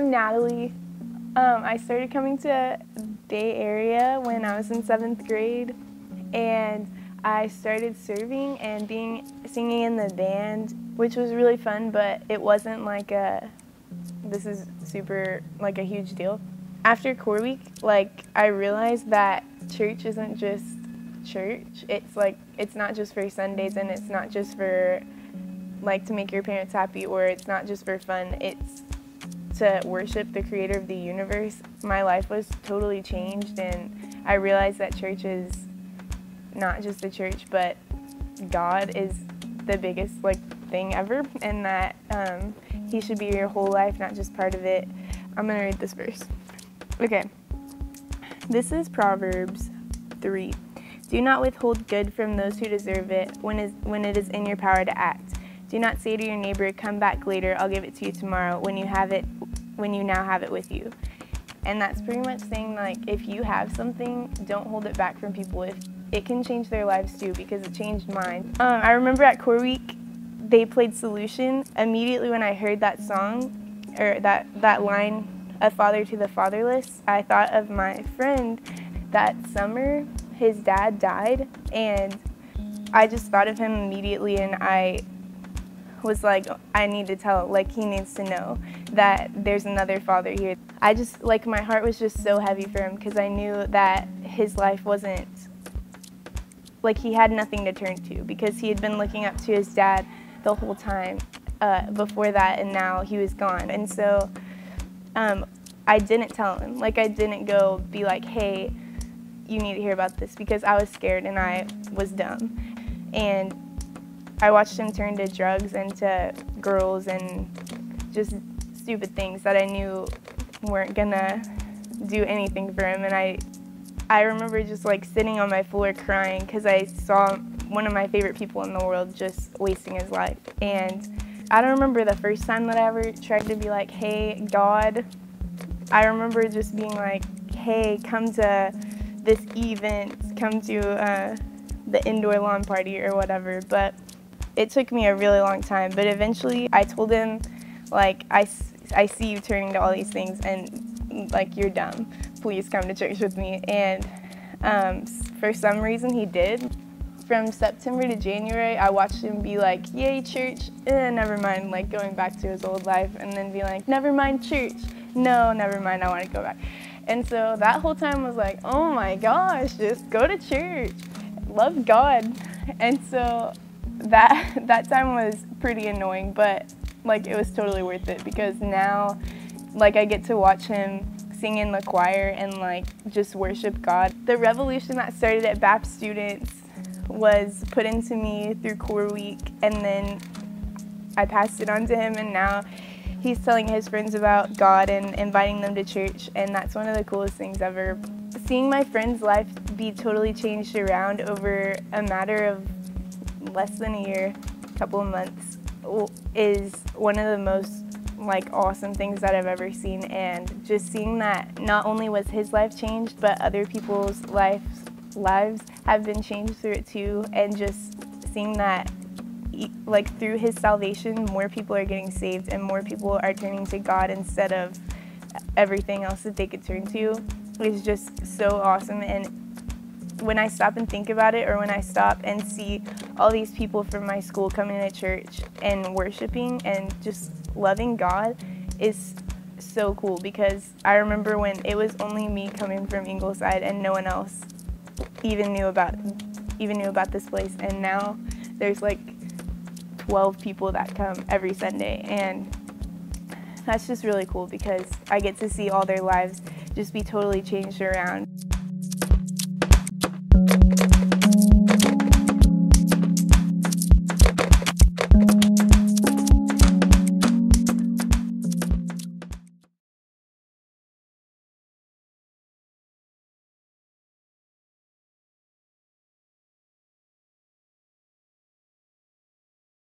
I'm Natalie. I started coming to Bay Area when I was in 7th grade, and I started serving and singing in the band, which was really fun, but it wasn't like this is super like a huge deal. After core week, I realized that church isn't just church. It's not just for Sundays, and it's not just for to make your parents happy, or it's not just for fun. It's to worship the creator of the universe. My life was totally changed, and I realized that church is not just a church, but God is the biggest thing ever, and that he should be your whole life, not just part of it. I'm gonna read this verse. Okay, this is Proverbs 3. Do not withhold good from those who deserve it when it is in your power to act. Do not say to your neighbor, come back later, I'll give it to you tomorrow, when you now have it with you. And that's pretty much saying, if you have something, don't hold it back from people. If it can change their lives too, because it changed mine. I remember at core week, they played Solution. Immediately when I heard that song, or that line, a father to the fatherless, I thought of my friend that summer. His dad died, and I just thought of him immediately, and I was like, I need to tell, he needs to know that there's another father here. I just, my heart was just so heavy for him, because I knew that his life wasn't, he had nothing to turn to, because he had been looking up to his dad the whole time before that, and now he was gone. And so I didn't tell him. I didn't go be like, hey, you need to hear about this, because I was scared and I was dumb. And I watched him turn to drugs and to girls and just stupid things that I knew weren't gonna do anything for him. And I remember just sitting on my floor crying, because I saw one of my favorite people in the world just wasting his life. And I don't remember the first time that I ever tried to be like, hey, God. I remember just being like, hey, come to this event, come to the indoor lawn party or whatever. But it took me a really long time. But eventually I told him, I see you turning to all these things, and you're dumb. Please come to church with me. And for some reason he did. From September to January, I watched him be like, yay, church, never mind, going back to his old life, and then be like, never mind church. No, never mind, I want to go back. And so that whole time was like, oh my gosh, just go to church, love God. And so that time was pretty annoying, but it was totally worth it, because now I get to watch him sing in the choir and just worship God. The revolution that started at bafstudents was put into me through core week, and then I passed it on to him, and now he's telling his friends about God and inviting them to church, and that's one of the coolest things ever. Seeing my friend's life be totally changed around over a matter of less than a year, a couple of months, is one of the most awesome things that I've ever seen. And just seeing that not only was his life changed, but other people's lives have been changed through it too, and just seeing that through his salvation, more people are getting saved and more people are turning to God instead of everything else that they could turn to, is just so awesome. And when I stop and think about it, or when I stop and see all these people from my school coming to church and worshiping and just loving God, is so cool. Because I remember when it was only me coming from Ingleside and no one else even knew about this place, and now there's 12 people that come every Sunday, and that's just really cool, because I get to see all their lives just be totally changed around.